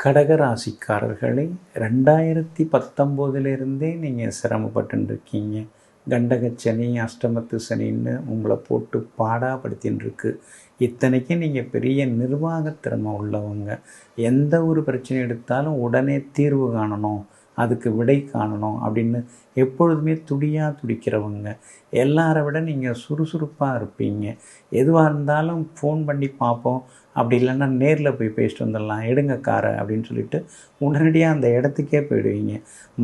கடக ராசிக்காரர்களே, 2019 நீங்கள் சிரமப்பட்டு இருக்கீங்க. கண்டகச்சனி, அஷ்டமத்து சனின்னு உங்களை போட்டு பாடாப்படுத்தின்னு இருக்கு. இத்தனைக்கும் நீங்கள் பெரிய நிர்வாக திறமை உள்ளவங்க. எந்த ஒரு பிரச்சனை எடுத்தாலும் உடனே தீர்வு காணணும், அதுக்கு விடை காணணும் அப்படின்னு எப்பொழுதுமே துடிக்கிறவங்க. எல்லாரை விட நீங்கள் சுறுசுறுப்பாக இருப்பீங்க. எதுவாக இருந்தாலும் ஃபோன் பண்ணி பார்ப்போம், அப்படி இல்லைன்னா நேரில் போய் பேசிட்டு வந்துடலாம், எடுங்க காரை அப்படின்னு சொல்லிட்டு உடனடியாக அந்த இடத்துக்கே போயிடுவீங்க.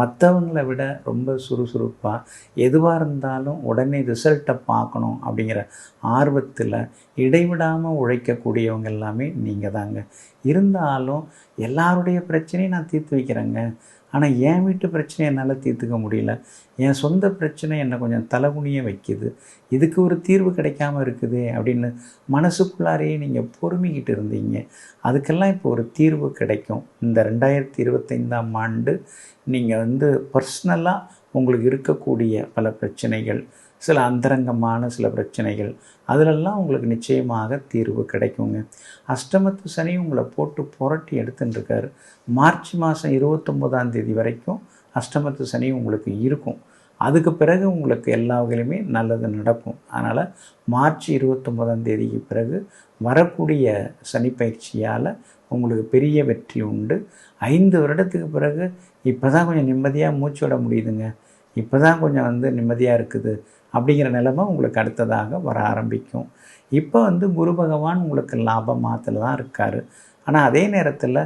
மற்றவங்களை விட ரொம்ப சுறுசுறுப்பாக எதுவாக இருந்தாலும் உடனே ரிசல்ட்டை பார்க்கணும் அப்படிங்கிற ஆர்வத்தில் இடைவிடாமல் உழைக்கக்கூடியவங்க எல்லாமே நீங்கள் தாங்க. இருந்தாலும் எல்லாருடைய பிரச்சனையும் நான் தீர்த்து வைக்கிறேங்க, ஆனால் என் வீட்டு பிரச்சனை என்னால் தீர்த்துக்க முடியல, என் சொந்த பிரச்சனை என்னை கொஞ்சம் தலைகுனிய வைக்குது, இதுக்கு ஒரு தீர்வு கிடைக்காமல் இருக்குது அப்படின்னு மனசுக்குள்ளாரையே நீங்கள் பொறுமிக்கிட்டு இருந்தீங்க. அதுக்கெல்லாம் இப்போ ஒரு தீர்வு கிடைக்கும். இந்த 2025ஆம் ஆண்டு நீங்கள் பர்சனலாக உங்களுக்கு இருக்கக்கூடிய பல பிரச்சனைகள், சில அந்தரங்கமான சில பிரச்சனைகள், அதிலெல்லாம் உங்களுக்கு நிச்சயமாக தீர்வு கிடைக்குங்க. அஷ்டமத்து சனி உங்களை போட்டு புரட்டி எடுத்துட்டுருக்காரு. மார்ச் மாதம் 29ஆம் வரைக்கும் அஷ்டமத்து சனி உங்களுக்கு இருக்கும். அதுக்கு பிறகு உங்களுக்கு எல்லா வகையிலுமே நல்லது நடக்கும். அதனால் மார்ச் 29ஆம் பிறகு வரக்கூடிய சனி பயிற்சியால் உங்களுக்கு பெரிய வெற்றி உண்டு. 5 வருடத்துக்கு பிறகு இப்போ தான் கொஞ்சம் நிம்மதியாக மூச்சு விட முடியுதுங்க, இப்போ தான் கொஞ்சம் நிம்மதியாக இருக்குது அப்படிங்கிற நிலைமை உங்களுக்கு அடுத்ததாக வர ஆரம்பிக்கும். இப்போ குரு பகவான் உங்களுக்கு லாபமாத்தில் தான் இருக்கார். ஆனால் அதே நேரத்தில்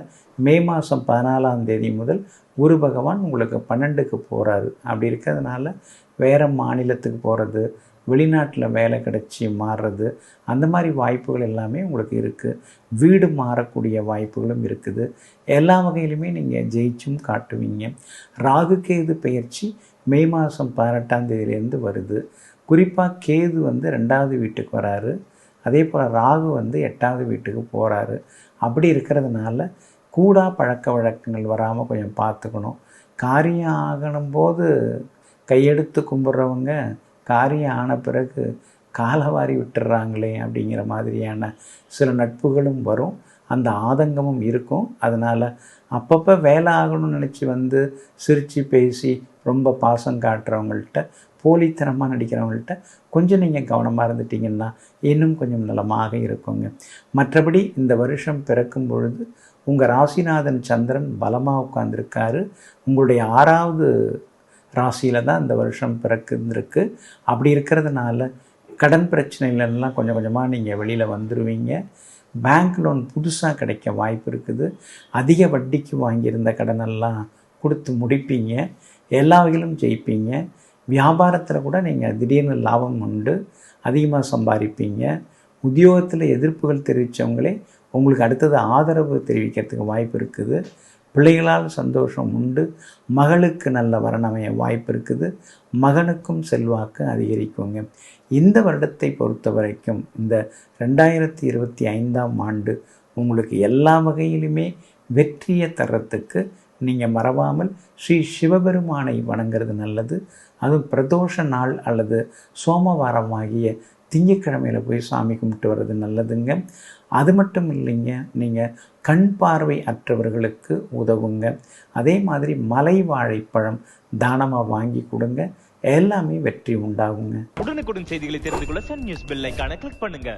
மே மாதம் 14ஆம் முதல் குரு பகவான் உங்களுக்கு 12க்கு போகிறாரு. அப்படி இருக்கிறதுனால வேறு மாநிலத்துக்கு போகிறது, வெளிநாட்டில் வேலை கிடச்சி மாறுறது, அந்த மாதிரி வாய்ப்புகள் எல்லாமே உங்களுக்கு இருக்குது. வீடு மாறக்கூடிய வாய்ப்புகளும் இருக்குது. எல்லா வகையிலுமே நீங்கள் ஜெயிச்சும் காட்டுவீங்க. ராகு கேது பெயர்ச்சி மே மாதம் 18ஆம் வருது. குறிப்பாக கேது 2வது வீட்டுக்கு வராரு, அதே போல் ராகு 8வது வீட்டுக்கு போகிறாரு. அப்படி இருக்கிறதுனால கூடா பழக்க வழக்கங்கள் வராமல் கொஞ்சம் பார்த்துக்கணும். காரியம் ஆகணும்போது கையெடுத்து கும்பிட்றவங்க காரியம் ஆன பிறகு காலவாரி விட்டுறாங்களே அப்படிங்கிற மாதிரியான சில நட்புகளும் வரும், அந்த ஆதங்கமும் இருக்கும். அதனால் அப்பப்போ வேலை ஆகணும்னு நினச்சி சிரித்து பேசி ரொம்ப பாசம் காட்டுறவங்கள்ட்ட, போலித்தனமாக நடிக்கிறவங்கள்ட்ட கொஞ்சம் நீங்கள் கவனமாக இருந்துட்டிங்கன்னா இன்னும் கொஞ்சம் நலமாக இருக்குங்க. மற்றபடி இந்த வருஷம் பிறக்கும் பொழுது உங்கள் ராசிநாதன் சந்திரன் பலமாக உட்கார்ந்துருக்காரு. உங்களுடைய 6வது ராசியில் தான் இந்த வருஷம் பிறக்குந்திருக்கு. அப்படி இருக்கிறதுனால கடன் பிரச்சனைகளெல்லாம் கொஞ்சம் கொஞ்சமாக நீங்கள் வெளியில் வந்துடுவீங்க. பேங்க் லோன் புதுசாக கிடைக்க வாய்ப்பு இருக்குது. அதிக வட்டிக்கு வாங்கியிருந்த கடனெல்லாம் கொடுத்து முடிப்பீங்க. எல்லா வகையிலும் ஜெயிப்பீங்க. வியாபாரத்தில் கூட நீங்கள் திடீர்னு லாபம் உண்டு, அதிகமாக சம்பாதிப்பீங்க. உத்தியோகத்தில் எதிர்ப்புகள் தெரிவித்தவங்களே உங்களுக்கு அடுத்தது ஆதரவு தெரிவிக்கிறதுக்கு வாய்ப்பு இருக்குது. பிள்ளைகளால் சந்தோஷம் உண்டு. மகளுக்கு நல்ல வரணமைய வாய்ப்பு இருக்குது. மகனுக்கும் செல்வாக்கு அதிகரிக்குங்க. இந்த வருடத்தை பொறுத்த வரைக்கும் இந்த 2025ஆம் ஆண்டு உங்களுக்கு எல்லா வகையிலுமே வெற்றியை தர்றதுக்கு நீங்கள் மறவாமல் ஸ்ரீ சிவபெருமானை வணங்குறது நல்லது. அதுவும் பிரதோஷ நாள் அல்லது சோமவாரம் ஆகிய திங்கட்கிழமையில் போய் சாமி கும்பிட்டு வர்றது நல்லதுங்க. அது மட்டும் இல்லைங்க, நீங்கள் கண் பார்வை அற்றவர்களுக்கு உதவுங்க. அதே மாதிரி மலை வாழைப்பழம் தானமாக வாங்கி கொடுங்க. எல்லாமே வெற்றி உண்டாகுங்க. உடனுக்குடன் செய்திகளை தெரிந்து கொள்ள சன் நியூஸ் பெல் ஐகானை கிளிக் பண்ணுங்க.